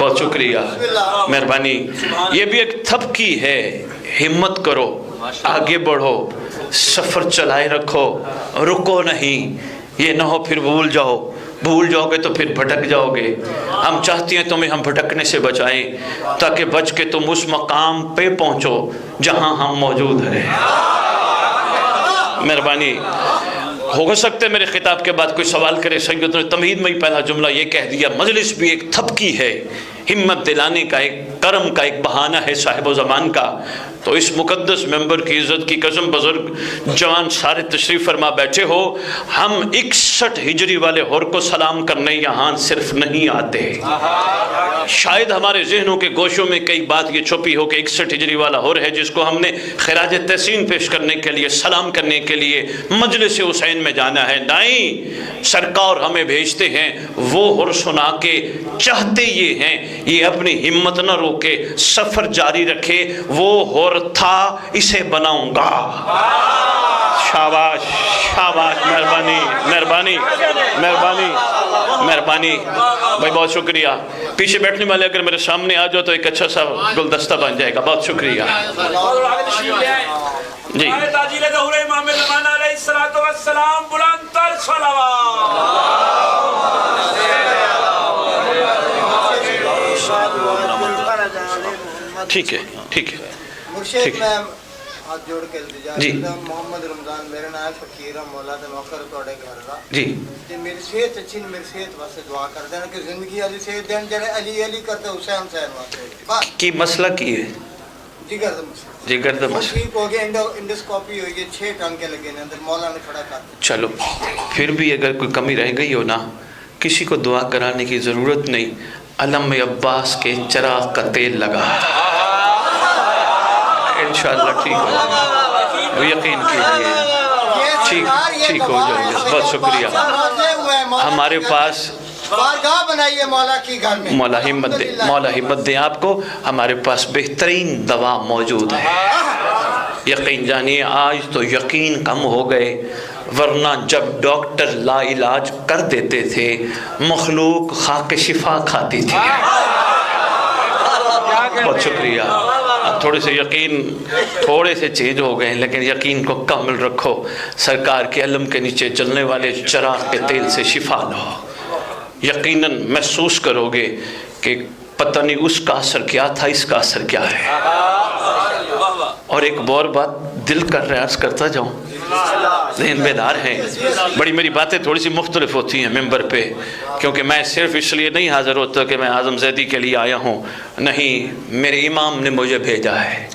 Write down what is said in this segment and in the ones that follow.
بہت شکریہ، مہربانی۔ یہ بھی ایک تھپکی ہے، ہمت کرو، آگے بڑھو، سفر چلائے رکھو، رکو نہیں، یہ نہ ہو پھر بھول جاؤ گے تو پھر بھٹک جاؤ گے۔ ہم چاہتی ہیں تمہیں ہم بھٹکنے سے بچائیں تاکہ بچ کے تم اس مقام پہ پہنچو جہاں ہم موجود ہیں۔ مہربانی۔ ہو سکتا ہے میرے خطاب کے بعد کوئی سوال کرے، سید نے تمہید میں ہی پہلا جملہ یہ کہہ دیا، مجلس بھی ایک تھپکی ہے، ہمت دلانے کا، ایک کرم کا، ایک بہانہ ہے صاحب و زمان کا۔ تو اس مقدس ممبر کی عزت کی قسم، بزرگ جوان سارے تشریف فرما بیٹھے ہو، ہم 61 ہجری والے ہور کو سلام کرنے یہاں صرف نہیں آتے۔ شاید ہمارے ذہنوں کے گوشوں میں کئی بات یہ چھپی ہو کہ 61 ہجری والا ہور ہے جس کو ہم نے خراج تحسین پیش کرنے کے لیے، سلام کرنے کے لیے مجلس حسین میں جانا ہے۔ نہیں، سرکار ہمیں بھیجتے ہیں وہ ہور سنا کے، چاہتے یہ ہیں یہ اپنی ہمت نہ روکے، سفر جاری رکھے، وہ ہور تھا اسے بناؤں گا۔ شاباش شاباش، مہربانی مہربانی مہربانی مہربانی بھائی، بہت شکریہ۔ پیچھے بیٹھنے والے اگر میرے سامنے آ جاؤ تو ایک اچھا سا گلدستہ بن جائے گا۔ بہت شکریہ جی۔ امام زمان علیہ السلام، بلند تر صلوات۔ ٹھیک ہے ٹھیک ہے مرشد میں ہاتھ جوڑ کے التجا جی۔ محمد رمضان میرے نام فقیر مولا تے نوکر توڑے گھر دا جی۔ تے میری صحت اچھی، میری صحت واسطے دعا کر دینا کہ زندگی علی صحت دین، جڑے علی علی کرتے حسین حسین واسطے بس کی مسئلہ کی ہے؟ جگر دا مسئلہ، جگر دا مسئلہ ٹھیک ہو گیا، انڈوسکوپی ہوئی گئی، 6 ٹانکے لگے نے، اندر مولا نے کھڑا کر دیا۔ چلو پھر بھی اگر کوئی کمی رہ گئی ہو نا، کسی کو دعا کرانے کی ضرورت نہیں، علم عباس کے چراغ کا تیل لگا، انشاءاللہ ٹھیک ہو جائے، یقین کیجئے ٹھیک ہو جائے گا۔ بہت شکریہ۔ ہمارے پاس بارگاہ بنائی ہے مولا کی گھر میں، مولا ہمت دے آپ کو، ہمارے پاس بہترین دوا موجود ہے۔ یقین جانیے آج تو یقین کم ہو گئے، ورنہ جب ڈاکٹر لا علاج کر دیتے تھے مخلوق خاک شفا کھاتی تھی۔ بہت شکریہ۔ اب تھوڑے سے یقین تھوڑے سے چینج ہو گئے، لیکن یقین کو کامل رکھو، سرکار کے علم کے نیچے جلنے والے چراغ کے تیل سے شفا لو، یقیناً محسوس کرو گے کہ پتہ نہیں اس کا اثر کیا تھا، اس کا اثر کیا ہے۔ اور ایک اور بات دل کر رہا عرض کرتا جاؤں، ذہن بیدار ہیں، بڑی میری باتیں تھوڑی سی مختلف ہوتی ہیں ممبر پہ، کیونکہ میں صرف اس لیے نہیں حاضر ہوتا کہ میں اعظم زیدی کے لیے آیا ہوں، نہیں، میرے امام نے مجھے بھیجا ہے،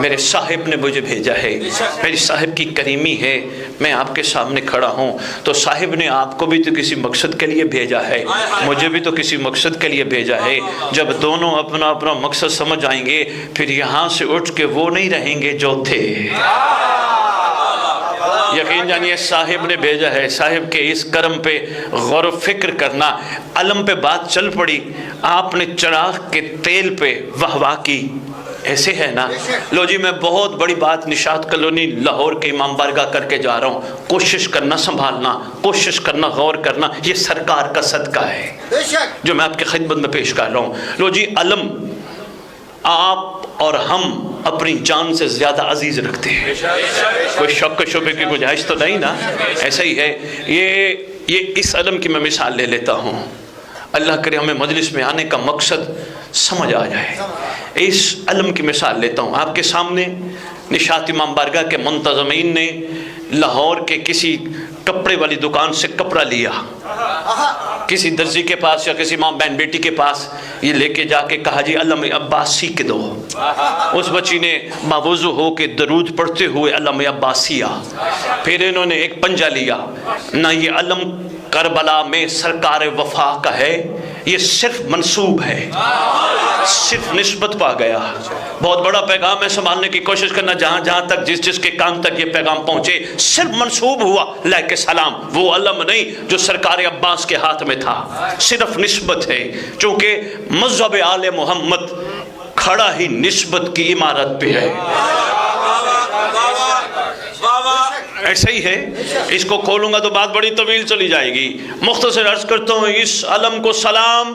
میرے صاحب نے مجھے بھیجا ہے، میری صاحب کی کریمی ہے، میں آپ کے سامنے کھڑا ہوں تو صاحب نے آپ کو بھی تو کسی مقصد کے لیے بھیجا ہے، مجھے بھی تو کسی مقصد کے لیے بھیجا ہے۔ جب دونوں اپنا اپنا مقصد سمجھ آئیں گے پھر یہاں سے اٹھ کے وہ نہیں رہیں گے جو تھے۔ یقین جانیے صاحب نے بھیجا ہے، صاحب کے اس کرم پہ غور و فکر کرنا۔ علم پہ بات چل پڑی، آپ نے چراغ کے تیل پہ واہ واہ کی، ایسے ہے نا۔ لو جی، میں بہت بڑی بات نشاط کالونی لاہور کے امام بارگاہ کر کے جا رہا ہوں، کوشش کرنا سنبھالنا، کوشش کرنا غور کرنا، یہ سرکار کا صدقہ ہے جو میں آپ کی خدمت میں پیش کر رہا ہوں۔ لو جی، علم آپ اور ہم اپنی جان سے زیادہ عزیز رکھتے ہیں، کوئی شک و شبے کی گنجائش تو نہیں نا، ایسا ہی ہے۔ یہ اس علم کی میں مثال لے لیتا ہوں، اللہ کرے ہمیں مجلس میں آنے کا مقصد سمجھ آ جائے۔ اس علم کی مثال لیتا ہوں آپ کے سامنے، نشاط امام بارگاہ کے منتظمین نے لاہور کے کسی کپڑے والی دکان سے کپڑا لیا، کسی درزی کے پاس یا کسی ماں بہن بیٹی کے پاس یہ لے کے جا کے کہا جی علم عباس سیکھ دو۔ اس بچی نے باوضو ہو کے درود پڑھتے ہوئے علم عباسیہ، پھر انہوں نے ایک پنجہ لیا، نہ یہ علم کربلا میں سرکار وفا کا ہے، یہ صرف منسوب ہے، صرف نسبت پا گیا۔ بہت بڑا پیغام ہے، سنبھالنے کی کوشش کرنا، جہاں جہاں تک جس جس کے کان تک یہ پیغام پہنچے، صرف منسوب ہوا لائک سلام، وہ علم نہیں جو سرکار عباس کے ہاتھ میں تھا، صرف نسبت ہے، چونکہ مذہب آل محمد کھڑا ہی نسبت کی عمارت پہ ہے۔ ایسا ہی ہے، اس کو کھولوں گا تو بات بڑی طویل چلی جائے گی، مختصر عرض کرتا ہوں، اس علم کو سلام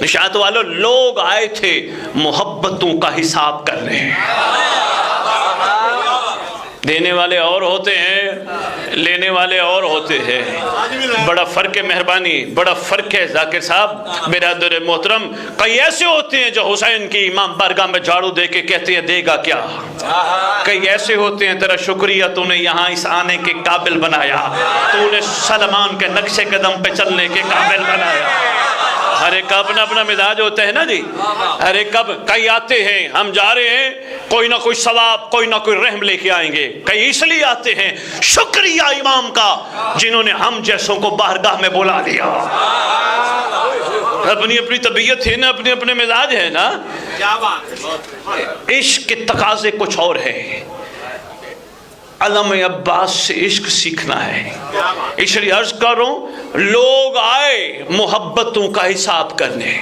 نشاط والوں لوگ آئے تھے محبتوں کا حساب کرنے. دینے والے اور ہوتے ہیں، لینے والے اور ہوتے ہیں. بڑا فرق ہے مہربانی، بڑا فرق ہے ذاکر صاحب. برادر محترم، کئی ایسے ہوتے ہیں جو حسین کی امام بارگاہ میں جھاڑو دے کے کہتے ہیں دے گا کیا. کئی ایسے ہوتے ہیں تیرا شکریہ تو نے یہاں اس آنے کے قابل بنایا، تو نے سلمان کے نقش قدم پہ چلنے کے قابل بنایا. ہر ایک کا اپنا اپنا مزاج ہوتا ہے نا جی. ہر ایک کا، کئی آتے ہیں ہم جا رہے ہیں کوئی نہ کوئی ثواب کوئی نہ کوئی رحم لے کے آئیں گے. کئی اس لیے آتے ہیں شکریہ امام کا جنہوں نے ہم جیسوں کو بارگاہ میں بلا لیا. اپنی اپنی طبیعت ہے نا، اپنے اپنے مزاج ہے نا. عشق کے تقاضے کچھ اور ہے. علم عباس سے عشق سیکھنا ہے. اس لیے عرض کروں لوگ آئے محبتوں کا حساب کرنے.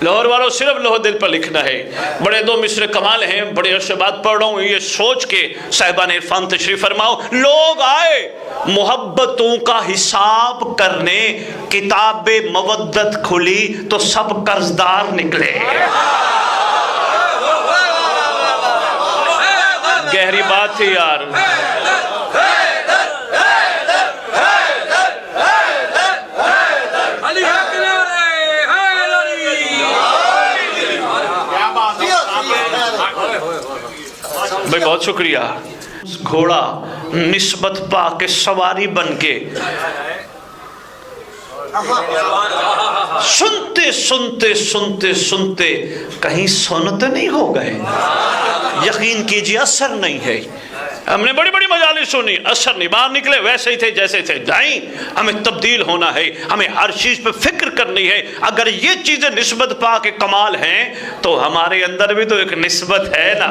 لاہور والوں صرف لوہ دل پر لکھنا ہے. بڑے دو مصرے کمال ہیں، بڑے عرصے بعد پڑھ رہا ہوں یہ سوچ کے صاحبان عرفان تشریف فرماؤ. لوگ آئے محبتوں کا حساب کرنے، کتاب مودت کھلی تو سب قرضدار نکلے. گہری بات تھی یار. بھائی بہت شکریہ. گھوڑا نسبت پا کے سواری بن کے سنتے سنتے سنتے سنتے کہیں سنتے نہیں ہو گئے. یقین کیجئے اثر نہیں ہے. ہم نے بڑی بڑی مجالس سنی، اثر نہیں. باہر نکلے ویسے ہی تھے جیسے تھے. جائیں ہمیں تبدیل ہونا ہے، ہمیں ہر چیز پہ فکر کرنی ہے. اگر یہ چیزیں نسبت پا کے کمال ہیں تو ہمارے اندر بھی تو ایک نسبت ہے نا.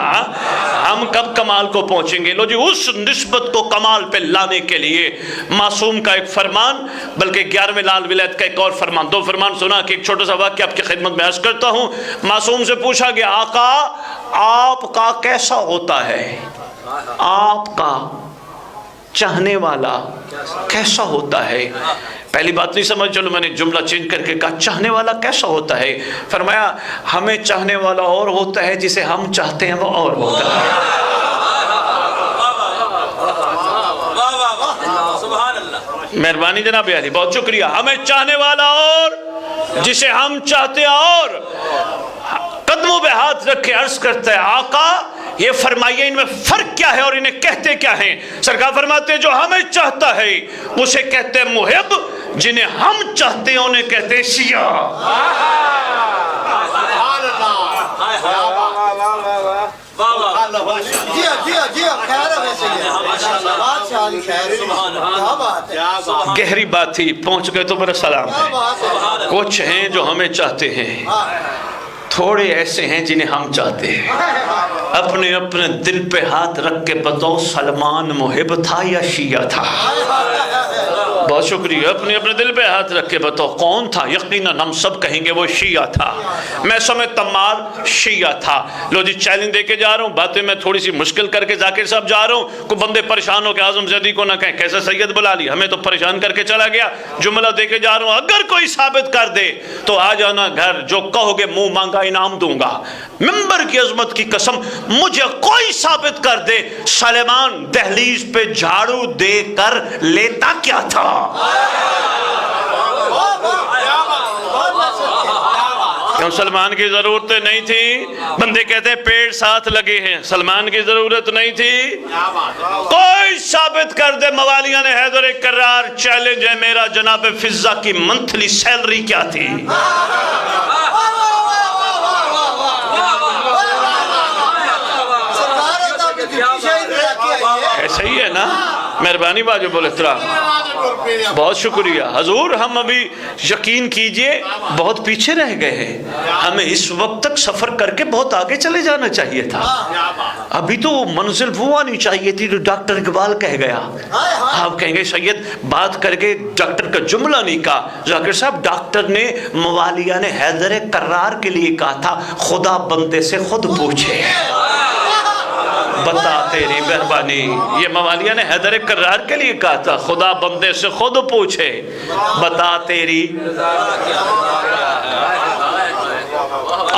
ہم کب کمال کو پہنچیں گے؟ لو جی اس نسبت کو کمال پہ لانے کے لیے معصوم کا ایک فرمان، بلکہ 11ویں لال ولایت کا ایک اور فرمان، دو فرمان سنا کہ ایک چھوٹا سا واقعہ آپ کی خدمت میں عرض کرتا ہوں. معصوم سے پوچھا گیا آقا آپ کا کیسا ہوتا ہے؟ آپ کا چاہنے والا کیسا ہوتا ہے؟ پہلی بات نہیں سمجھ، چلو میں نے جملہ چینج کر کے کہا چاہنے والا کیسا ہوتا ہے. فرمایا ہمیں چاہنے والا اور ہوتا ہے، جسے ہم چاہتے ہیں وہ اور ہوتا ہے. مہربانی جناب علی، بہت شکریہ. ہمیں چاہنے والا اور جسے ہم چاہتے ہیں اور. قدموں پہ ہاتھ رکھ کے عرض کرتا ہے آقا یہ فرمائیے ان میں فرق کیا ہے اور انہیں کہتے کیا ہیں؟ سرکار فرماتے ہیں جو ہمیں چاہتا ہے اسے کہتے ہیں محب، جنہیں ہم چاہتے ہیں انہیں کہتے ہیں شیعہ. گہری بات تھی، پہنچ گئے تو میرا سلام ہے. کچھ ہیں جو ہمیں چاہتے ہیں، تھوڑے ایسے ہیں جنہیں ہم چاہتے ہیں. اپنے اپنے دل پہ ہاتھ رکھ کے بتاؤ سلمان محب تھا یا شیعہ تھا؟ بہت شکریہ. اپنے اپنے دل پہ ہاتھ رکھ کے بتاؤ کون تھا؟ یقیناً ہم سب کہیں گے وہ شیعہ تھا. میں سمیت تمار شیعہ تھا. لو جی چیلنج دے کے جا رہا ہوں، باتیں میں تھوڑی سی مشکل کر کے ذاکر صاحب جا رہا ہوں. کوئی بندے پریشان ہو کہ اعظم زیدی کو نہ کہیں کیسے سید بلا لی، ہمیں تو پریشان کر کے چلا گیا. جملہ دے کے جا رہا ہوں، اگر کوئی ثابت کر دے تو آ جانا گھر، جو کہو گے منہ مانگا انعام دوں گا. ممبر کی عظمت کی قسم مجھے کوئی ثابت کر دے سلیمان دہلیز پہ جھاڑو دے کر لیتا کیا تھا. کیوں سلمان کی ضرورت نہیں تھی؟ بندے کہتے ہیں پیڑ ساتھ لگے ہیں، سلمان کی ضرورت نہیں تھی. کوئی ثابت کر دے. موالیہ نے حیدر کرار چیلنج ہے میرا، جناب فضہ کی منتھلی سیلری کیا تھی؟ ایسا ہی ہے نا. مہربانی واجب الاحترام، بہت شکریہ حضور. ہم ابھی یقین کیجئے بہت پیچھے رہ گئے ہیں. ہمیں اس وقت تک سفر کر کے بہت آگے چلے جانا چاہیے تھا. ابھی تو منزل وہ آنی چاہیے تھی جو ڈاکٹر اقبال کہہ گیا. آپ کہیں گے سید بات کر کے ڈاکٹر کا جملہ نہیں کہا. ذاکر صاحب ڈاکٹر نے موالیہ نے حیدر کرار کے لیے کہا تھا خدا بندے سے خود پوچھے. بتا تیری مہربانی. یہ موالیہ نے حیدر کرار کے لیے کہا تھا خدا بندے سے خود پوچھے. بتا تیری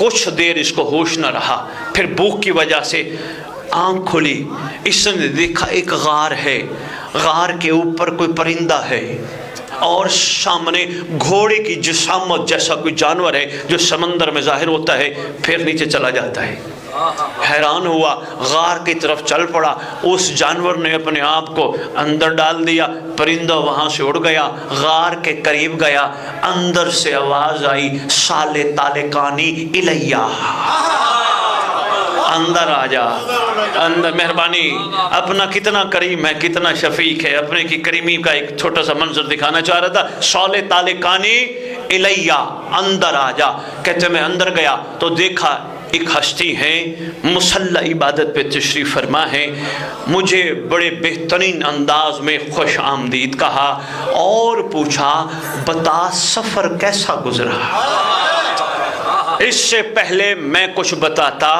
کچھ دیر اس کو ہوش نہ رہا، پھر بھوک کی وجہ سے آنکھ کھلی، اس نے دیکھا ایک غار ہے، غار کے اوپر کوئی پرندہ ہے اور سامنے گھوڑے کی جسامت جیسا کوئی جانور ہے جو سمندر میں ظاہر ہوتا ہے، پھر نیچے چلا جاتا ہے۔ حیران ہوا، غار کی طرف چل پڑا، اس جانور نے اپنے آپ کو اندر ڈال دیا، پرندہ وہاں سے اڑ گیا، غار کے قریب گیا، اندر سے آواز آئی سالے تالے کانی الیہ، اندر آ جا، اندر مہربانی، اپنا کتنا کریم ہے، کتنا شفیق ہے، اپنے کی کریمی کا ایک چھوٹا سا منظر دکھانا چاہ رہا تھا، سالے تالے کانی الیہ، اندر آ جا۔ کہتے میں اندر گیا تو دیکھا ایک ہستی ہے، مصلی عبادت پہ تشریف فرما ہے، مجھے بڑے بہترین انداز میں خوش آمدید کہا اور پوچھا بتا سفر کیسا گزرا۔ اس سے پہلے میں کچھ بتاتا،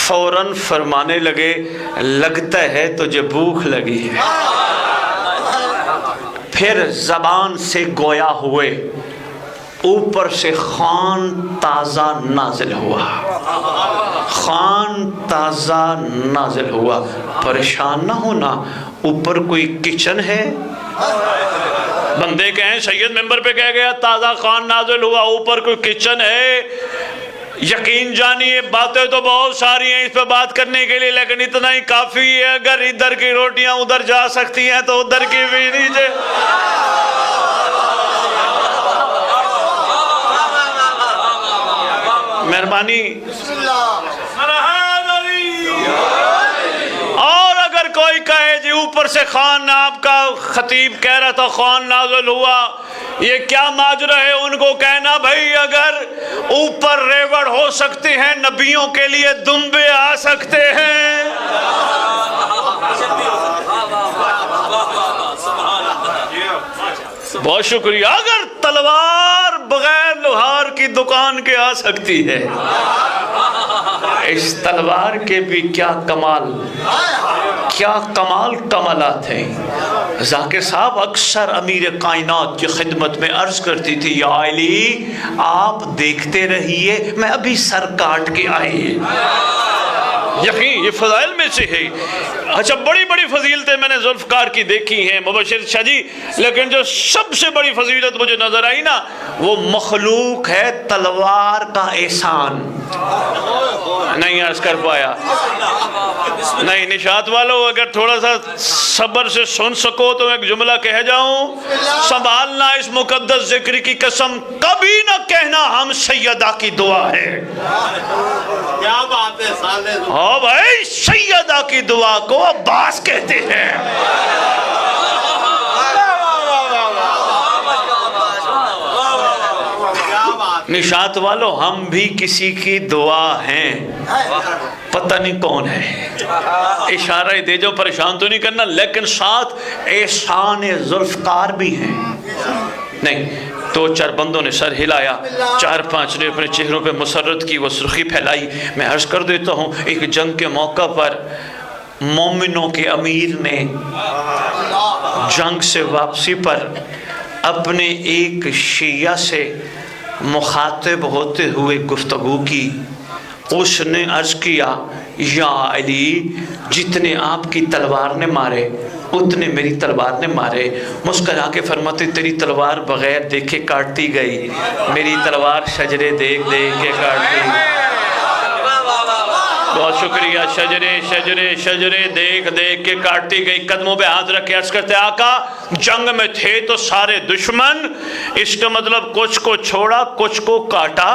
فوراً فرمانے لگے لگتا ہے تجھے بھوک لگی ہے۔ پھر زبان سے گویا ہوئے، اوپر سے خوان تازہ نازل ہوا، خوان تازہ نازل ہوا۔ پریشان نہ ہونا، اوپر کوئی کچن ہے؟ بندے کہیں سید ممبر پہ کہہ گیا تازہ خوان نازل ہوا، اوپر کوئی کچن ہے؟ یقین جانیے باتیں تو بہت ساری ہیں اس پہ بات کرنے کے لیے، لیکن اتنا ہی کافی ہے۔ اگر ادھر کی روٹیاں ادھر جا سکتی ہیں تو ادھر کی بھی نیچے۔ مہربانی۔ اور اگر کوئی کہے جی اوپر سے خوان، آپ کا خطیب کہہ رہا تھا خوان نازل ہوا، یہ کیا ماجرا ہے؟ ان کو کہنا بھائی اگر اوپر ریوڑ ہو سکتے ہیں، نبیوں کے لیے دمبے آ سکتے ہیں۔ بہت شکریہ۔ اگر تلوار بغیر لوہار کی دکان کے آ سکتی ہے، اس تلوار کے بھی کیا کمال، کیا کمال کمالات ہیں۔ ذاکر صاحب اکثر امیر کائنات کی خدمت میں عرض کرتی تھی یا علی آپ دیکھتے رہیے، میں ابھی سر کاٹ کے آئی۔ یقین یہ فضائل میں سے ہے۔ اچھا بڑی بڑی فضیلتیں میں نے ذوالفقار کی دیکھی ہیں مبشر شاہ جی، لیکن جو سب سے بڑی فضیلت مجھے نظر آئی نا، وہ مخلوق ہے تلوار کا احسان۔ نہیں عرض کر پایا، نہیں نشاط والو اگر تھوڑا سا صبر سے سن سکو تو ایک جملہ کہہ جاؤں، سنبھالنا اس مقدس ذکر کی قسم، کبھی نہ کہنا ہم سیدہ کی دعا ہے۔ کیا بات ہے سالے، ہاں بھائی سیدہ کی دعا کو عباس کہتے ہیں۔ نشاط والو ہم بھی کسی کی دعا ہیں، پتہ نہیں کون ہے، اشارہ دے جو پریشان تو نہیں کرنا، لیکن ساتھ احسان ذوالفقار بھی ہیں۔ نہیں دو چار بندوں نے سر ہلایا، چار پانچ نے اپنے چہروں پہ مسرت کی وہ سرخی پھیلائی۔ میں عرض کر دیتا ہوں ایک جنگ کے موقع پر مومنوں کے امیر نے جنگ سے واپسی پر اپنے ایک شیعہ سے مخاطب ہوتے ہوئے گفتگو کی۔ اس نے عرض کیا یا علی جتنے آپ کی تلوار نے مارے اتنے میری تلوار نے مارے۔ مسکرا کے فرماتے تیری تلوار بغیر دیکھے کاٹتی گئی، میری تلوار شجرے دیکھ دیکھ کے کاٹتی گئی۔ بہت شکریہ، شجرے شجرے شجرے دیکھ دیکھ کے کاٹتی گئی۔ قدموں پہ ہاتھ رکھ کے عرض کرتے آقا جنگ میں تھے تو سارے دشمن، اس کا مطلب کچھ کو چھوڑا کچھ کو کاٹا،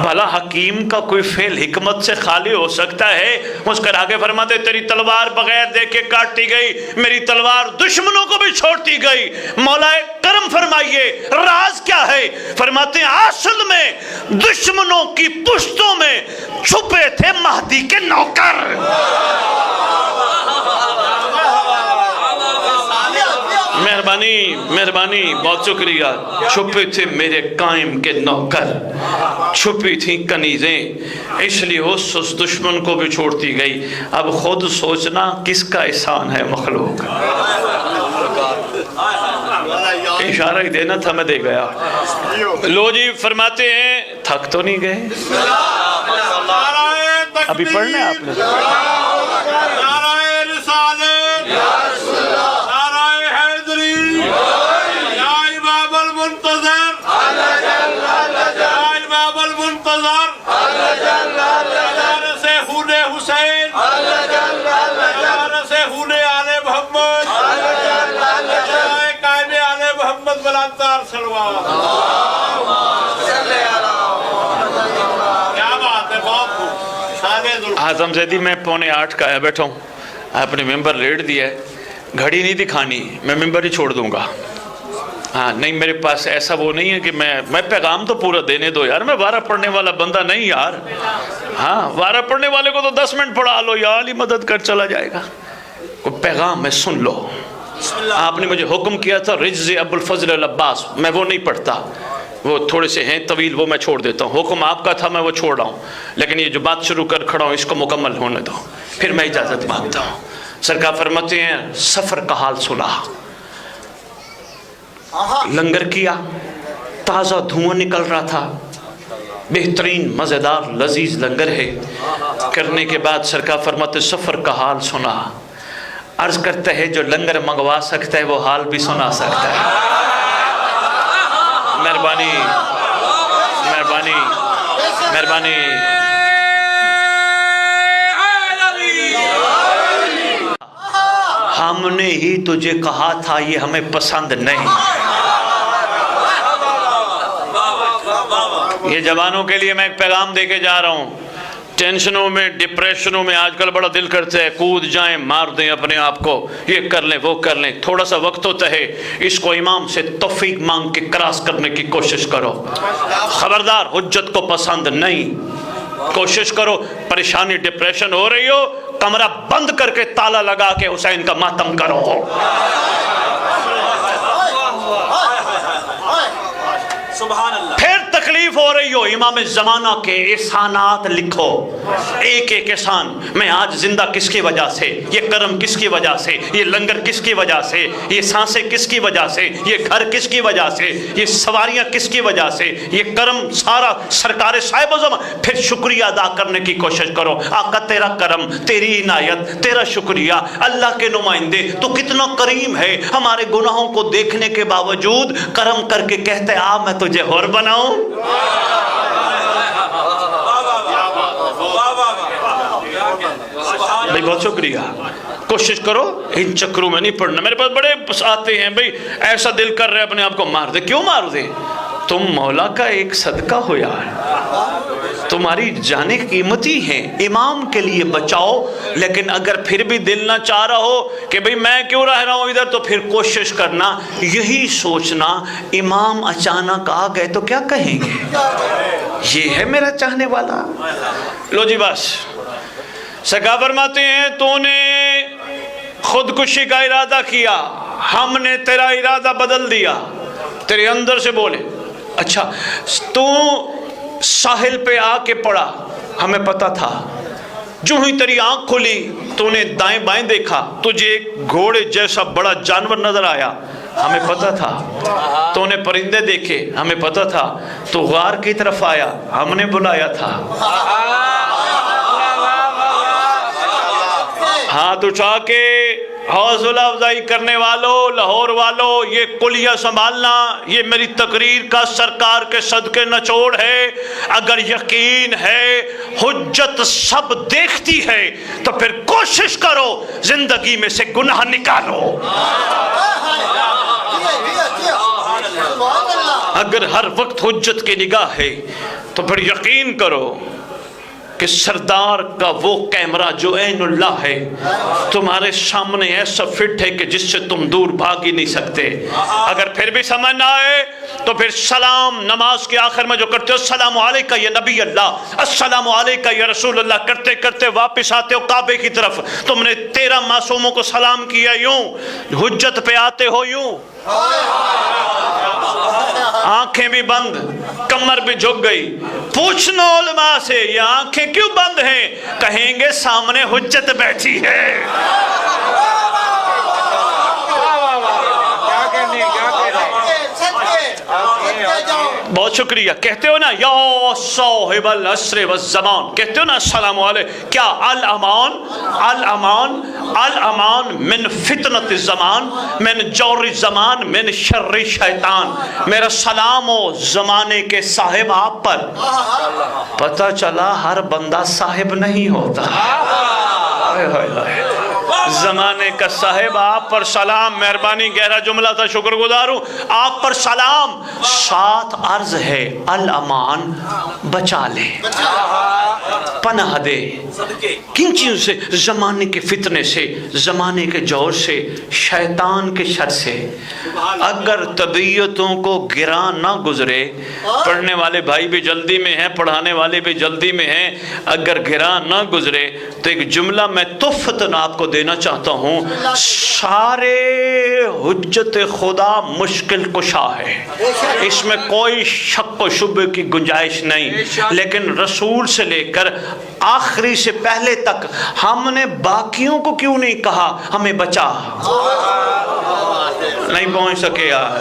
بھلا حکیم کا کوئی فعل حکمت سے خالی ہو سکتا ہے؟ مسکرا کے فرماتے تیری تلوار بغیر دیکھ کے کاٹتی گئی، میری تلوار دشمنوں کو بھی چھوڑتی گئی۔ مولا کرم فرمائیے راز کیا ہے؟ فرماتے ہیں اصل میں دشمنوں کی پشتوں میں چھپے تھے مہدی کے نوکر۔ مہربانی مہربانی، بہت شکریہ۔ چھپے تھے میرے قائم کے نوکر، چھپی تھیں کنیزیں، اس لیے اس دشمن کو بھی چھوڑتی گئی۔ اب خود سوچنا کس کا احسان ہے مخلوق۔ اشارہ ہی دینا تھا میں دے گیا۔ لو جی فرماتے ہیں تھک تو نہیں گئے؟ ابھی پڑھنا ہے آپ نے؟ نعرہ رسالت، نعرہ حیدری، یا امام المنتظر، یا امام المنتظر، یا رسول حسین، یا رسول آل محمد، یا قائم آل محمد بلندار سلوات۔ کیا بات ہے، بہت خوب۔ اعظم زیدی میں 7:45 کا ہے بیٹھا ہوں، آپ نے ممبر لیٹ دیا ہے، گھڑی نہیں دکھانی، میں ممبر ہی چھوڑ دوں گا۔ ہاں نہیں، میرے پاس ایسا وہ نہیں ہے کہ میں پیغام تو پورا دینے دو یار، میں وارہ پڑھنے والا بندہ نہیں یار۔ ہاں وارہ پڑھنے والے کو تو 10 منٹ پڑھا لو یا علی مدد کر چلا جائے گا، کوئی پیغام ہے سن لو۔ آپ نے مجھے حکم کیا تھا رجز ابو الفضل العباس، میں وہ نہیں پڑھتا، وہ تھوڑے سے ہیں طویل، وہ میں چھوڑ دیتا ہوں۔ حکم آپ کا تھا، میں وہ چھوڑ رہا ہوں، لیکن یہ جو بات شروع کر کھڑا ہوں اس کو مکمل ہونے دو، پھر میں اجازت مانگتا ہوں۔ سرکار فرماتے ہیں سفر کا حال سنا، لنگر کیا، تازہ دھواں نکل رہا تھا، بہترین مزیدار لذیذ لنگر ہے، کرنے کے بعد سرکار فرماتے سفر کا حال سنا، عرض کرتا ہے جو لنگر منگوا سکتا ہے وہ حال بھی سنا سکتا ہے۔ مہربانی مہربانی مہربانی۔ ہم نے ہی تجھے کہا تھا یہ ہمیں پسند نہیں۔ یہ جوانوں کے لیے میں ایک پیغام دے کے جا رہا ہوں، ٹینشنوں میں ڈپریشنوں میں آج کل بڑا دل کرتا ہے کود جائیں، مار دیں اپنے آپ کو، یہ کر لیں وہ کر لیں، تھوڑا سا وقت ہوتا ہے، اس کو امام سے توفیق مانگ کے کراس کرنے کی کوشش کرو۔ خبردار حجت کو پسند نہیں، کوشش کرو، پریشانی ڈپریشن ہو رہی ہو کمرہ بند کر کے تالا لگا کے حسین کا ماتم کرو۔ پھر تکلیف ہو رہی ہو امام زمانہ کے احسانات لکھو، ایک ایک احسان، میں آج زندہ کس کی وجہ سے، یہ کرم کس کی وجہ سے، یہ لنگر کس کی وجہ سے، یہ سانسیں کس کی وجہ سے، یہ گھر کس کی وجہ سے، یہ سواریاں کس کی وجہ سے، یہ کرم سارا سرکار صاحب اعظم۔ پھر شکریہ ادا کرنے کی کوشش کرو، آقا تیرا کرم، تیری عنایت، تیرا شکریہ، اللہ کے نمائندے تو کتنا کریم ہے، ہمارے گناہوں کو دیکھنے کے باوجود کرم کر کے کہتے آ میں تجھے اور بناؤں۔ بھائی بہت شکریہ، کوشش کرو ان چکروں میں نہیں پڑنا۔ میرے پاس بڑے آتے ہیں بھائی ایسا دل کر رہے اپنے آپ کو مار دے، کیوں مار دے؟ تم مولا کا ایک صدقہ ہو یار، تمہاری جانیں قیمتی ہیں، امام کے لیے بچاؤ، لیکن اگر پھر بھی دل نہ چاہ رہا ہو کہ بھئی میں کیوں رہ رہا ہوں ادھر، تو پھر کوشش کرنا یہی سوچنا امام اچانک آ گئے تو کیا کہیں گے، یہ ہے میرا چاہنے والا۔ لو جی بس، سرکار فرماتے ہیں تو نے خودکشی کا ارادہ کیا، ہم نے تیرا ارادہ بدل دیا، تیرے اندر سے بولے اچھا تو ساحل پہ آ کے پڑا، ہمیں پتا تھا، جو ہی تیری آنکھ کھلی تو نے دائیں بائیں دیکھا، تجھے ایک گھوڑے جیسا بڑا جانور نظر آیا، ہمیں پتا تھا، تو نے پرندے دیکھے، ہمیں پتا تھا، تو غار کی طرف آیا، ہم نے بلایا تھا۔ ہاتھ اٹھا کے حوصلہ افزائی کرنے والوں، لاہور والوں، یہ کلیہ سنبھالنا، یہ میری تقریر کا سرکار کے صدقے نچوڑ ہے۔ اگر یقین ہے حجت سب دیکھتی ہے تو پھر کوشش کرو زندگی میں سے گناہ نکالو۔ اگر ہر وقت حجت کی نگاہ ہے تو پھر یقین کرو کہ سردار کا وہ کیمرہ جو عین اللہ ہے تمہارے سامنے ایسا فٹ ہے کہ جس سے تم دور بھاگ ہی نہیں سکتے۔ اگر پھر بھی سمجھ نہ آئے تو پھر سلام نماز کے آخر میں جو کرتے ہو، السلام علیکہ یا نبی اللہ، السلام علیکہ یا رسول اللہ، کرتے کرتے واپس آتے ہو کعبے کی طرف، تم نے 13 معصوموں کو سلام کیا یوں، حجت پہ آتے ہو یوں، آنکھیں بھی بند، کمر بھی جھک گئی، پوچھنا علماء سے یہ آنکھیں کیوں بند ہیں، کہیں گے سامنے حجت بیٹھی ہے۔ بہت شکریہ. کہتے ہو نا یا صاحب العصر والزمان, کہتے ہو نا السلام علیکم. کیا الامان الامان الامان من فتنت الزمان, من جور الزمان, من شر شیطان. میرا سلام ہو زمانے کے صاحب آپ پر. پتہ چلا ہر بندہ صاحب نہیں ہوتا. زمانے کا صاحب آپ پر سلام. مہربانی, گہرا جملہ تھا, شکر گزار ہوں. آپ پر سلام. ساتھ عرض ہے الامان, بچا لے, پناہ دے. کن چیزوں سے؟ زمانے کے فتنے سے, زمانے کے جور سے, شیطان کے شر سے. اگر طبیعتوں کو گرا نہ گزرے, پڑھنے والے بھائی بھی جلدی میں ہیں, پڑھانے والے بھی جلدی میں ہیں, اگر گرا نہ گزرے تو ایک جملہ میں تحفتاً آپ کو دینا چاہتا ہوں. سارے حجت خدا مشکل کشا ہے, اس میں کوئی شک و شبہ کی گنجائش نہیں. لیکن رسول سے لے کر آخری سے پہلے تک ہم نے باقیوں کو کیوں نہیں کہا ہمیں بچا؟ نہیں پہنچ سکے یار.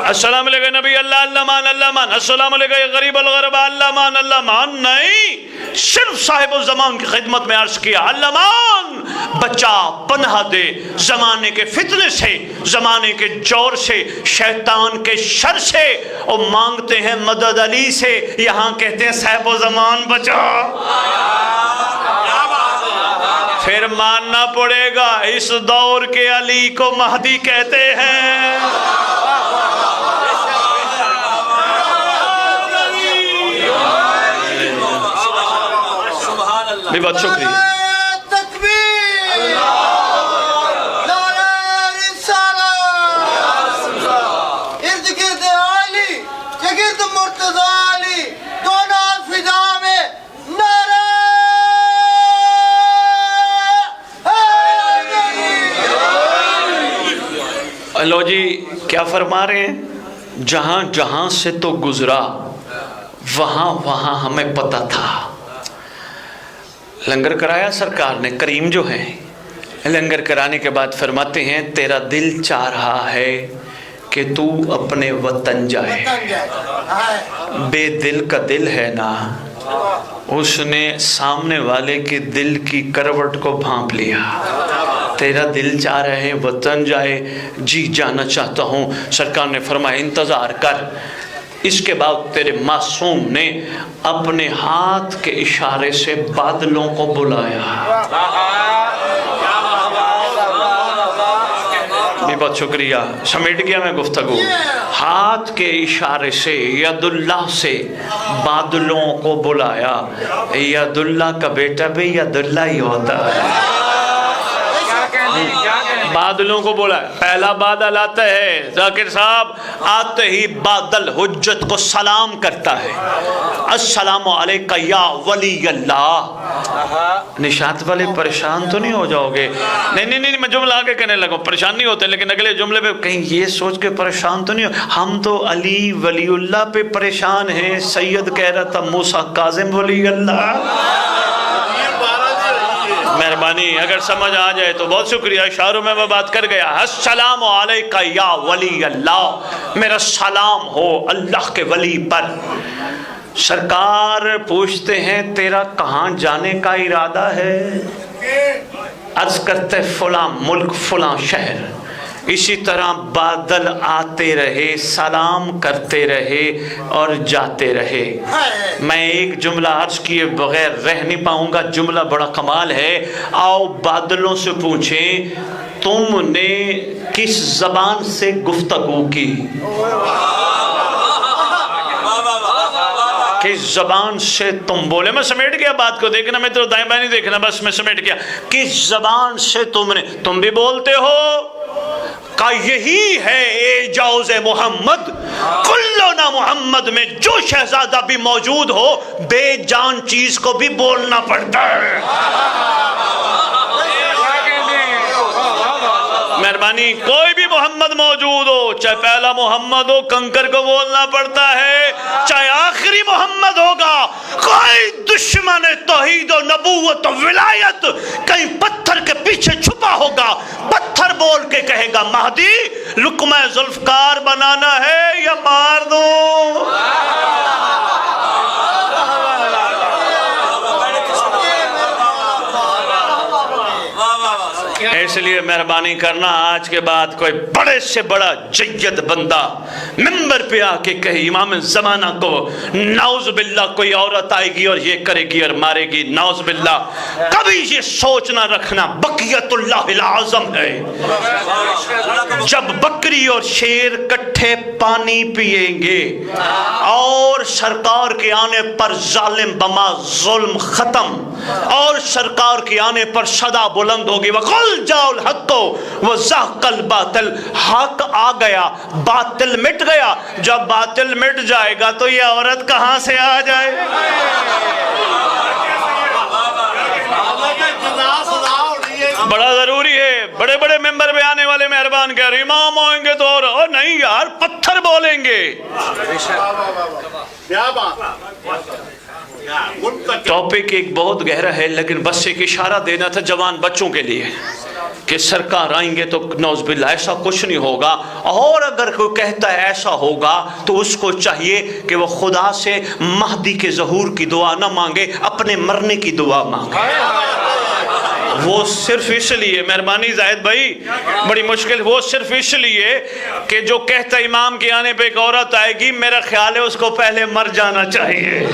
السلام علیکم نبی اللہ اللہ مان اللہ مان, السلام علیکم غریب الغربا اللہ مان اللہ مان. نہیں, صرف صاحب الزمان کی خدمت میں عرض کیا اللہ مان, بچا, پناہ دے زمانے کے فتنے سے, زمانے کے جور سے, شیطان کے شر سے. اور مانگتے ہیں مدد علی سے, یہاں کہتے ہیں صاحب الزمان بچا. پھر ماننا پڑے گا اس دور کے علی کو مہدی کہتے ہیں. بھی بہت شکریہ. لو جی, کیا فرما رہے ہیں؟ جہاں جہاں سے تو گزرا, وہاں وہاں ہمیں پتہ تھا. لنگر کرایا سرکار نے, کریم جو ہیں, لنگر کرانے کے بعد فرماتے ہیں تیرا دل چاہ رہا ہے کہ تو اپنے وطن جائے. بے دل کا دل ہے نا, اس نے سامنے والے کے دل کی کروٹ کو بھانپ لیا. تیرا دل چاہ رہے ہیں وطن جائے, جی جانا چاہتا ہوں. سرکار نے فرمایا انتظار کر. اس کے بعد تیرے معصوم نے اپنے ہاتھ کے اشارے سے بادلوں کو بلایا. بہت شکریہ, سمیٹ گیا میں گفتگو. ہاتھ کے اشارے سے, ید اللہ سے بادلوں کو بلایا. ید اللہ کا بیٹا بھی ید اللہ ہی ہوتا ہے. بادلوں کو بولا, پہلا بادل آتا ہے ذاکر صاحب, آتے ہی بادل حجت کو سلام کرتا ہے, السلام علیکہ یا ولی اللہ. نشاط والے پریشان تو نہیں ہو جاؤ گے؟ نہیں, میں جملہ آگے کہنے لگا, پریشان نہیں ہوتے, لیکن اگلے جملے پہ کہیں یہ سوچ کے پریشان تو نہیں ہو. ہم تو علی ولی اللہ پہ پریشان ہیں. سید کہہ رہا تھا موسیٰ کاظم ولی اللہ. مہربانی, اگر سمجھ آ جائے تو بہت شکریہ. اشاروں میں بات کر گیا. السلام علیکہ یا ولی اللہ, میرا سلام ہو اللہ کے ولی پر. سرکار پوچھتے ہیں تیرا کہاں جانے کا ارادہ ہے؟ عرض کرتے فلاں ملک فلاں شہر. اسی طرح بادل آتے رہے, سلام کرتے رہے اور جاتے رہے. میں ایک جملہ عرض کیے بغیر رہ نہیں پاؤں گا, جملہ بڑا کمال ہے. آؤ بادلوں سے پوچھیں تم نے کس زبان سے گفتگو کی؟ کس زبان سے تم بولے؟ میں سمیٹ گیا بات کو, دیکھنا میں تو دائیں بائیں نہیں دیکھنا, بس میں سمیٹ گیا. کس زبان سے تم بھی بولتے ہو؟ کہ یہی ہے اعجاز محمد, کلنا محمد میں جو شہزادہ بھی موجود ہو بے جان چیز کو بھی بولنا پڑتا ہے. مہربانی, کوئی بھی محمد موجود ہو, چاہے پہلا محمد ہو کنکر کو بولنا پڑتا ہے, چاہے آخری محمد ہوگا. کوئی دشمن توحید و نبوت و ولایت کہیں پتھر کے پیچھے چھپا لقمہ ہوگا پتھر بول کے کہے گا مہدی لقمہ ذوالفقار بنانا ہے یا مار دوں؟ اس لیے مہربانی کرنا آج کے بعد کوئی بڑے سے بڑا جید بندہ منبر پہ آ کے کہے امام زمانہ کو نعوذ باللہ کوئی عورت آئے گی اور یہ کرے گی اور مارے گی، نعوذ باللہ، کبھی یہ سوچ نہ رکھنا بقیت اللہ العظم ہے۔ جب بکری اور شیر کٹھے پانی پیئیں گے اور سرکار کے آنے پر ظالم بما ظلم ختم اور سرکار کے آنے پر صدا بلند ہوگی وَقُلْ جَاءَ الْحَقُّ وَزَهَقَ الْبَاطِلُ، حق آ گیا باطل مٹ گیا۔ جب باطل مٹ جائے گا تو یہ عورت کہاں سے آ جائے؟ بڑا ضروری ہے، بڑے بڑے ممبر پہ آنے والے مہربان کہہ رہے امام آئیں گے تو اور نہیں یار پتھر بولیں گے۔ ٹاپک ایک بہت گہرا ہے لیکن بس ایک اشارہ دینا تھا جوان بچوں کے لیے کہ سرکار آئیں گے تو نعوذ باللہ ایسا کچھ نہیں ہوگا، اور اگر کوئی کہتا ہے ایسا ہوگا تو اس کو چاہیے کہ وہ خدا سے مہدی کے ظہور کی دعا نہ مانگے، اپنے مرنے کی دعا مانگے۔ وہ صرف اس لیے مہربانی زاہد بھائی بڑی مشکل، وہ صرف اس لیے کہ جو کہتا امام کے آنے پہ ایک عورت آئے گی میرا خیال ہے اس کو پہلے مر جانا چاہیے۔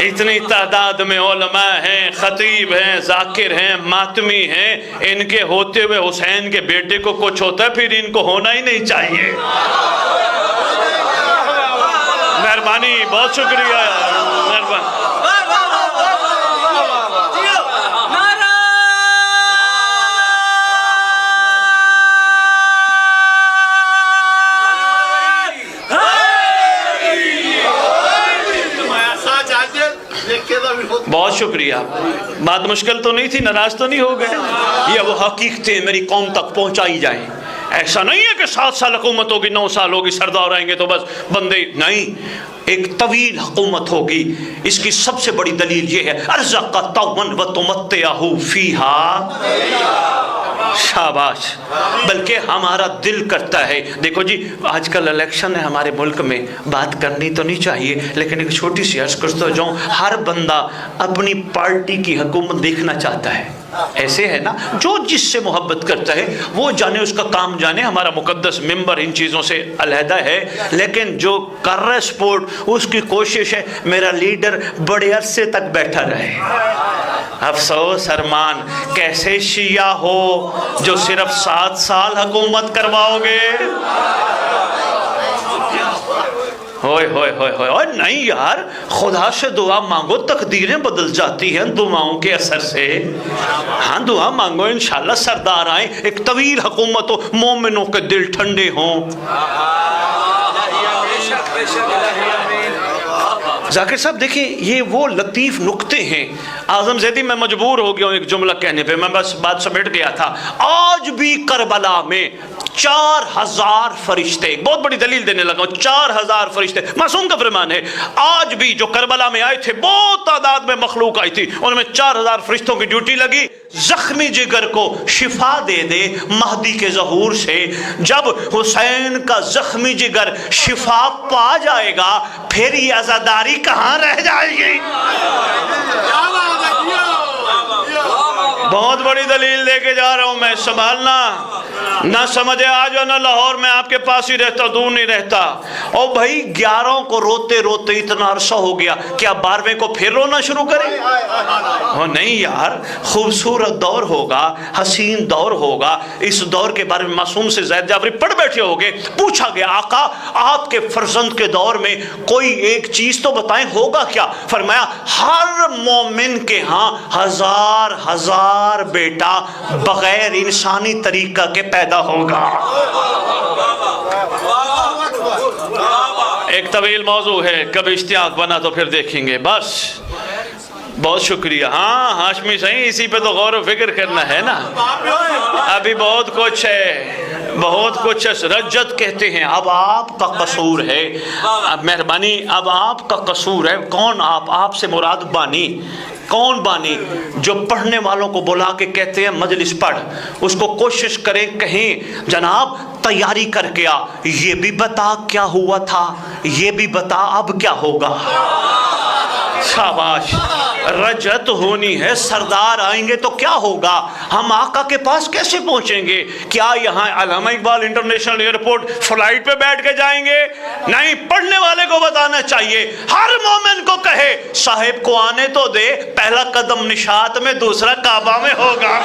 اتنی تعداد میں علماء ہیں، خطیب ہیں، ذاکر ہیں، ماتمی ہیں، ان کے ہوتے ہوئے حسین کے بیٹے کو کچھ ہوتا ہے پھر ان کو ہونا ہی نہیں چاہیے۔ مہربانی، بہت شکریہ، مہربانی۔ بہت شکریہ، بات مشکل تو نہیں تھی، ناراض تو نہیں ہو گئے؟ یہ وہ حقیقتیں میری قوم تک پہنچائی جائیں۔ ایسا نہیں ہے کہ 7 سال حکومت ہوگی، 9 سال ہوگی، سردار آئیں گے تو بس بندے نہیں، ایک طویل حکومت ہوگی۔ اس کی سب سے بڑی دلیل یہ ہے ارزق طوعا وتمتعہ فیہا، شاباش، بلکہ ہمارا دل کرتا ہے۔ دیکھو جی آج کل الیکشن ہے ہمارے ملک میں، بات کرنی تو نہیں چاہیے لیکن ایک چھوٹی سی عرض کرتا جاؤں، ہر بندہ اپنی پارٹی کی حکومت دیکھنا چاہتا ہے، ایسے ہے نا، جو جس سے محبت کرتا ہے وہ جانے، اس کا کام جانے، ہمارا مقدس ممبر ان چیزوں سے علیحدہ ہے، لیکن جو کر رہا ہے سپورٹ اس کی کوشش ہے میرا لیڈر بڑے عرصے تک بیٹھا رہے۔ افسوس ارمان، کیسے شیعہ ہو جو صرف 7 سال حکومت کرواؤ گے؟ ہوئے ہوئے ہوئے ہوئے، اور نہیں یار خدا سے دعا مانگو، تقدیریں بدل جاتی ہیں دعاؤں کے اثر سے۔ ہاں دعا مانگو انشاءاللہ سردار آئیں، ایک طویل حکومت ہو، مومنوں کے دل ٹھنڈے ہوں۔ ذاکر صاحب دیکھیں یہ وہ لطیف نکتے ہیں۔ اعظم زیدی میں مجبور ہو گیا ہوں ایک جملہ کہنے پہ، میں بس بات سمیٹ گیا تھا۔ آج بھی کربلا میں 4000 فرشتے، بہت بڑی دلیل دینے لگا ہوں، 4000 فرشتے، معصوم کا فرمان ہے، آج بھی جو کربلا میں آئے تھے بہت تعداد میں مخلوق آئی تھی، ان میں 4000 فرشتوں کی ڈیوٹی لگی زخمی جگر کو شفا دے دے مہدی کے ظہور سے۔ جب حسین کا زخمی جگر شفا پا جائے گا پھر یہ عزاداری کہاں رہ جائے گی؟ بہت بڑی دلیل لے کے جا رہا ہوں میں، سنبھالنا، نہ سمجھے آ جاؤ نہ لاہور میں آپ کے پاس ہی رہتا، دور نہیں رہتا۔ اور بھائی 11 کو روتے روتے اتنا عرصہ ہو گیا، کیا 12ویں کو پھر رونا شروع کریں؟ نہیں یار، خوبصورت دور ہوگا، حسین دور ہوگا، اس دور کے بارے میں معصوم سے زید جعفری پڑھ بیٹھے ہوگے، پوچھا گیا آقا آپ کے فرزند کے دور میں کوئی ایک چیز تو بتائیں ہوگا کیا؟ فرمایا ہر مومن کے ہاں 1000 بیٹا بغیر انسانی طریقہ کے پیدا ہوگا۔ ایک طویل موضوع ہے، کبھی اشتیاق بنا تو پھر دیکھیں گے۔ بس بہت شکریہ۔ ہاں ہاشمی صحیح، اسی پہ تو غور و فکر کرنا ہے نا، ابھی بہت کچھ ہے، بہت کچھ ہے۔ رجت کہتے ہیں اب آپ کا قصور ہے، اب مہربانی اب آپ کا قصور ہے۔ کون آپ؟ آپ سے مراد بانی، کون بانی جو پڑھنے والوں کو بلا کے کہتے ہیں مجلس پڑھ، اس کو کوشش کریں کہیں جناب تیاری کر کے آ، یہ بھی بتا کیا ہوا تھا، یہ بھی بتا اب کیا ہوگا۔ شاباش، رجت ہونی ہے، سردار آئیں گے تو کیا ہوگا، ہم آقا کے پاس کیسے پہنچیں گے؟ کیا یہاں علامہ اقبال انٹرنیشنل ایئرپورٹ فلائٹ پہ بیٹھ کے جائیں گے؟ نہیں، پڑھنے والے کو بتانا چاہیے، ہر مومن کو کہے صاحب کو آنے تو دے، پہلا قدم نشاط میں، دوسرا کعبہ میں ہوگا۔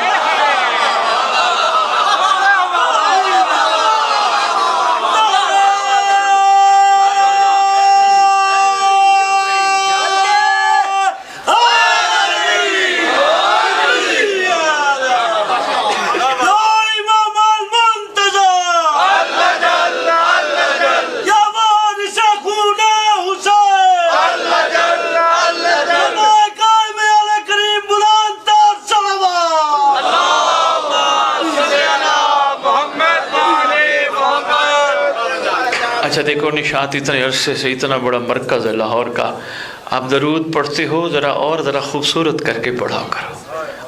اچھا دیکھو، نشاط اتنے عرصے سے اتنا بڑا مرکز ہے لاہور کا، آپ درود پڑھتے ہو، ذرا خوبصورت کر کے پڑھا کرو۔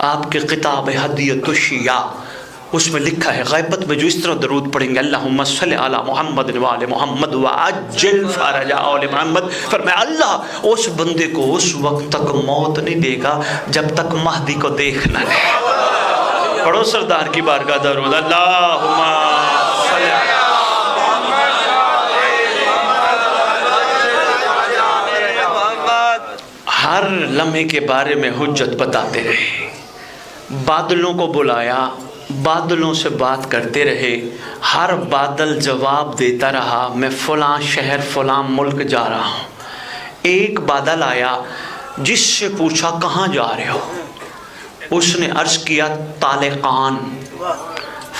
آپ کی کتاب ہدیۃ الشیعہ اس میں لکھا ہے غیبت میں جو اس طرح درود پڑھیں گے اللہم صلی علی محمد وآل محمد وعجل فرج آل محمد، فرمایا اللہ اس بندے کو اس وقت تک موت نہیں دے گا جب تک مہدی کو دیکھ نہ لے۔ پڑھو سردار کی بارگاہ درود، اللہم صلی علی ہر لمحے کے بارے میں حجت بتاتے رہے، بادلوں کو بلایا، بادلوں سے بات کرتے رہے، ہر بادل جواب دیتا رہا میں فلاں شہر فلاں ملک جا رہا ہوں۔ ایک بادل آیا جس سے پوچھا کہاں جا رہے ہو، اس نے عرض کیا طالقان،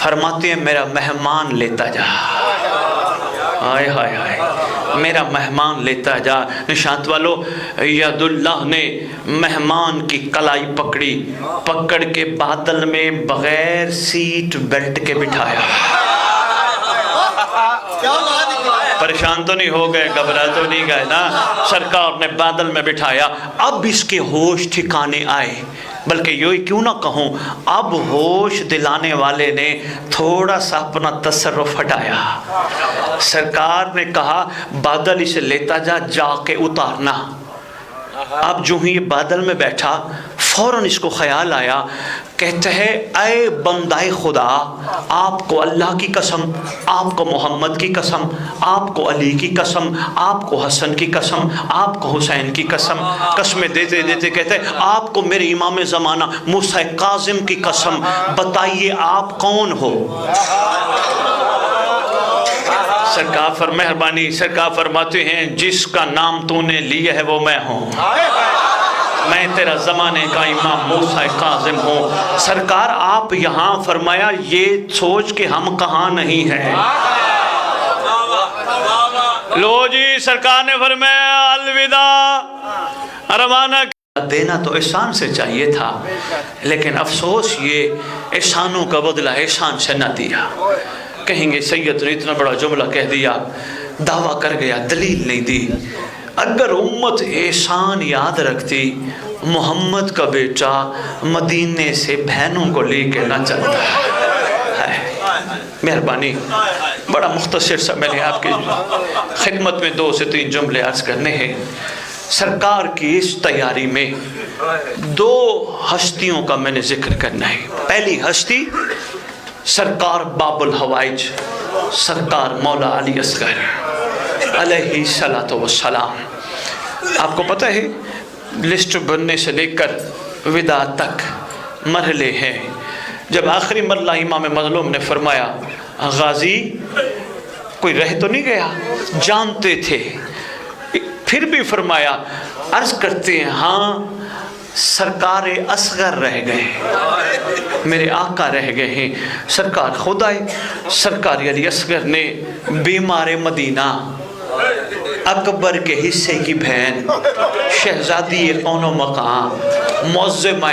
فرماتے ہیں میرا مہمان لیتا جا، ہائے ہائے ہائے میرا مہمان لیتا جا۔ نشاط والو، ید اللہ نے مہمان کی کلائی پکڑی، پکڑ کے بادل میں بغیر سیٹ بیلٹ کے بٹھایا۔ پریشان تو نہیں ہو گئے، گھبرا تو نہیں گئے نا؟ سرکار نے بادل میں بٹھایا، اب اس کے ہوش ٹھکانے آئے، بلکہ یوں کیوں نہ کہوں اب ہوش دلانے والے نے تھوڑا سا اپنا تصرف ہٹایا۔ سرکار نے کہا بادل اسے لیتا جا، جا کے اتارنا۔ اب جو ہی یہ بادل میں بیٹھا فوراً اس کو خیال آیا، کہتا ہے اے بندہ خدا، آپ کو اللہ کی قسم، آپ کو محمد کی قسم، آپ کو علی کی قسم، آپ کو حسن کی قسم، آپ کو حسین کی قسم، قسمیں دیتے دیتے کہتے ہیں آپ کو میرے امام زمانہ موسیٰ کاظم کی قسم، بتائیے آپ کون ہو؟ سرکار مہربانی، سرکار فرماتے ہیں جس کا نام تو نے لیا ہے وہ میں ہوں، میں تیرا زمانے کا امام موسیٰ کاظم ہوں۔ سرکار آپ یہاں، فرمایا یہ سوچ کہ ہم کہاں نہیں ہیں۔ لو جی، سرکار نے فرمایا الوداع، روانہ دینا تو احسان سے چاہیے تھا، لیکن افسوس یہ احسانوں کا بدلہ احسان سے نہ دیا۔ کہیں گے سید نے اتنا بڑا جملہ کہہ دیا، دعویٰ کر گیا، دلیل نہیں دی۔ اگر امت احسان یاد رکھتی، محمد کا بیٹا مدینے سے بہنوں کو لے کے نہ چلتا ہے۔ مہربانی، بڑا مختصر سا میں نے آپ کی خدمت میں 2 سے 3 جملے عرض کرنے ہیں۔ سرکار کی اس تیاری میں 2 ہستیوں کا میں نے ذکر کرنا ہے۔ پہلی ہستی سرکار باب الحوائج، سرکار مولا علی اصغر علیہ السلام۔ آپ کو پتہ ہے لسٹ بننے سے لے کر وداع تک مرحلے ہیں۔ جب آخری مرحلہ امام مظلوم نے فرمایا غازی کوئی رہ تو نہیں گیا، جانتے تھے، پھر بھی فرمایا عرض کرتے ہیں ہاں سرکار اصغر رہ گئے، میرے آقا رہ گئے ہیں۔ سرکار خود آئے، سرکار علی اصغر نے بیمار مدینہ، اکبر کے حصے کی بہن، شہزادی کون و مقام، معظمہ